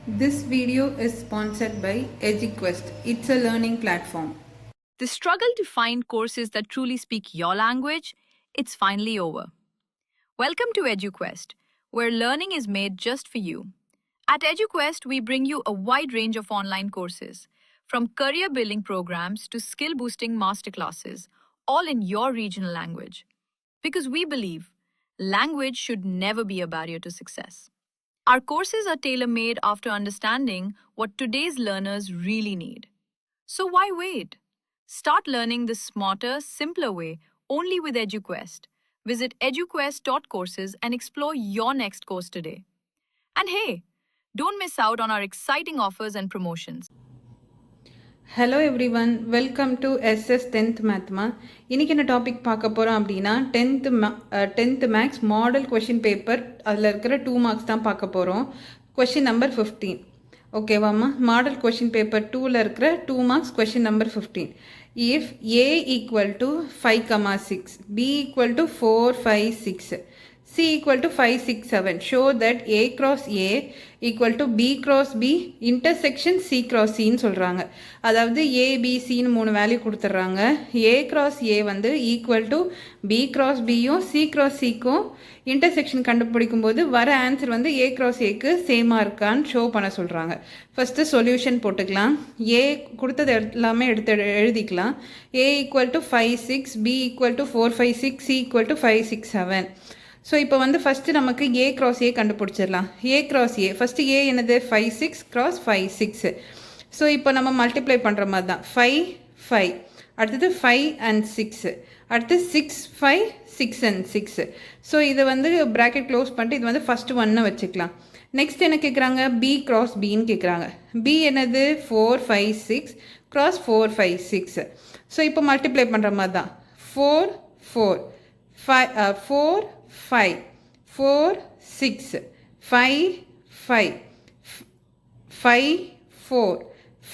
This video is sponsored by EduQuest. It's a learning platform. The struggle to find courses that truly speak your language, it's finally over. Welcome to EduQuest, where learning is made just for you. At EduQuest, we bring you a wide range of online courses, from career building programs to skill boosting masterclasses, all in your regional language. Because we believe language should never be a barrier to success. Our courses are tailor made after understanding what today's learners really need. So why wait? Start learning the smarter, simpler way only with EduQuest. Visit eduquest.courses and explore your next course today. And hey, don't miss out on our exciting offers and promotions. Hello everyone, welcome to SS 10th Mathma. இன்னைக்கு என்ன topic பார்க்க போகிறோம் அப்படின்னா 10th maths model question paper அதில் இருக்கிற 2 marks தான் பார்க்க போகிறோம். Question number 15. ஓகேவாம்மா, மாடல் கொஷின் பேப்பர் 2ல் இருக்கிற 2 marks question number 15. If A equal to 5,6, B equal to 4, 5, 6, C equal to 5, 6, 7. Show that A cross A equal to B cross B intersection C cross C ன்னு சொல்கிறாங்க. அதாவது A, B, Cன்னு 3 value கொடுத்துட்றாங்க. A cross A வந்து equal to B cross Bயும் C cross Cக்கும் intersection கண்டுபிடிக்கும் போது வர ஆன்சர் வந்து A cross Aக்கு சேமாக இருக்கான்னு ஷோ பண்ண சொல்கிறாங்க. ஃபஸ்ட்டு சொல்யூஷன் போட்டுக்கலாம். A கொடுத்தது எல்லாமே எழுதிக்கலாம். A equal to 5, 6, B equal to 4, 5, 6, C equal to 5, 6, 7. So இப்போ வந்து ஃபஸ்ட்டு நமக்கு A cross A கண்டுபிடிச்சிடலாம். A cross A first A என்னது 5, 6 cross 5, 6. ஸோ இப்போ நம்ம மல்டிப்ளை பண்ணுற மாதிரி தான் 5, 5, அடுத்தது 5 and 6, அடுத்து 6, 5, 6 and 6. ஸோ இதை வந்து ப்ராக்கெட் க்ளோஸ் பண்ணிட்டு இது வந்து ஃபஸ்ட்டு ஒன்று வச்சுக்கலாம். நெக்ஸ்ட் என்ன கேட்குறாங்க, B cross Bன்னு கேட்குறாங்க. B என்னது 4, 5, 6 cross 4, 5, 6. ஸோ இப்போ மல்டிப்ளை பண்ணுற மாதிரி தான் 4, 4, 4, 5, 4, 6, 5, 5, 5, 4,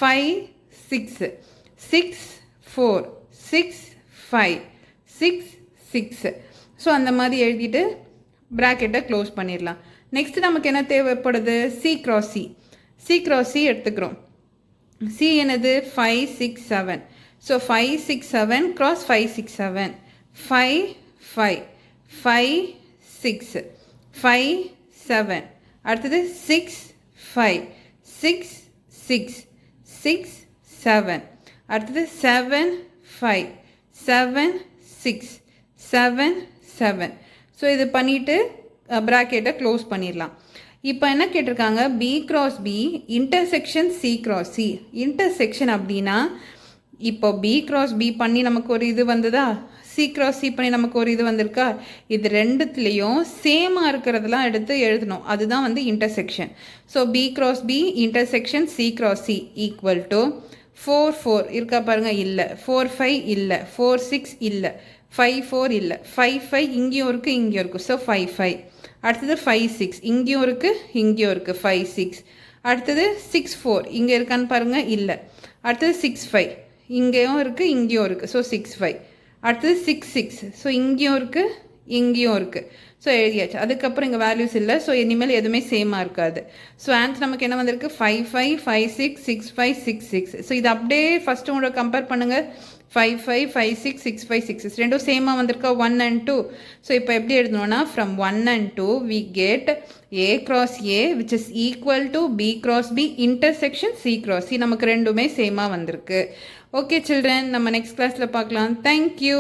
5, 6, 6, 4, 6, 5, 6, 6. ஸோ அந்த மாதிரி எழுதிட்டு ப்ராக்கெட்டை க்ளோஸ் பண்ணிடலாம். நெக்ஸ்ட் நமக்கு என்ன தேவைப்படுது, C cross C. C cross C எடுத்துக்கிறோம். C என்னது 5, 6, 7. So 5, 6, 7 cross 5, 6, 7. 5, 5, 5, 6, 5, 7. அடுத்தது 6, 5, 6, 6, 6, 7. அடுத்தது 7, 5, 7, 6, 7, 7. ஸோ இது பண்ணிவிட்டு ப்ராக்கெட்டை க்ளோஸ் பண்ணிடலாம். இப்போ என்ன கேட்டிருக்காங்க, B cross B intersection C cross C. Intersection அப்படின்னா இப்போ B cross B பண்ணி நமக்கு ஒரு இது வந்ததா, C cross C பண்ணி நமக்கு ஒரு இது வந்திருக்கா, இது ரெண்டுத்துலேயும் சேமாக இருக்கிறதெல்லாம் எடுத்து எழுதணும். அதுதான் வந்து intersection. So B cross B intersection C cross C equal to 4, 4 இருக்கா பாருங்கள், இல்லை. 4, 5 இல்லை. 4, 6 இல்லை. 5, 4 இல்லை. 5, 5 இங்கேயும் இருக்குது இங்கேயும் இருக்குது. ஸோ 5, 5. அடுத்தது 5, 6 இங்கேயும் இருக்குது இங்கேயும் இருக்குது. 5, 6. அடுத்தது 6, 4 இங்கே இருக்கான்னு பாருங்கள், இல்லை. அடுத்தது 6, 5 இங்கேயும் இருக்குது இங்கேயும் இருக்குது. ஸோ 6, 5. அடுத்தது 6, 6. ஸோ இங்கேயும் இருக்குது இங்கேயும் இருக்குது. ஸோ எழுதியாச்சு. அதுக்கப்புறம் இங்கே வேல்யூஸ் இல்லை. ஸோ இனிமேல் எதுவுமே சேமாக இருக்காது. ஸோ ஆன்சர் நமக்கு என்ன வந்திருக்கு, 5, 5, 5, 6, 6, 5, 6, 6. ஸோ இது அப்படியே ஃபஸ்ட்டு உங்களோட கம்பேர் பண்ணுங்கள். 5, 5, 5, 6, 6, 5, 6, 6 ரெண்டும் சேமாக வந்திருக்கா, 1 and 2. ஸோ இப்போ எப்படி எழுதணும்னா, from 1 and 2 we get A cross A which is equal to B cross B intersection C cross C. நமக்கு ரெண்டுமே சேமாக வந்திருக்கு. ஓகே சில்ட்ரன், நம்ம நெக்ஸ்ட் கிளாஸில் பார்க்கலாம். தேங்க்யூ.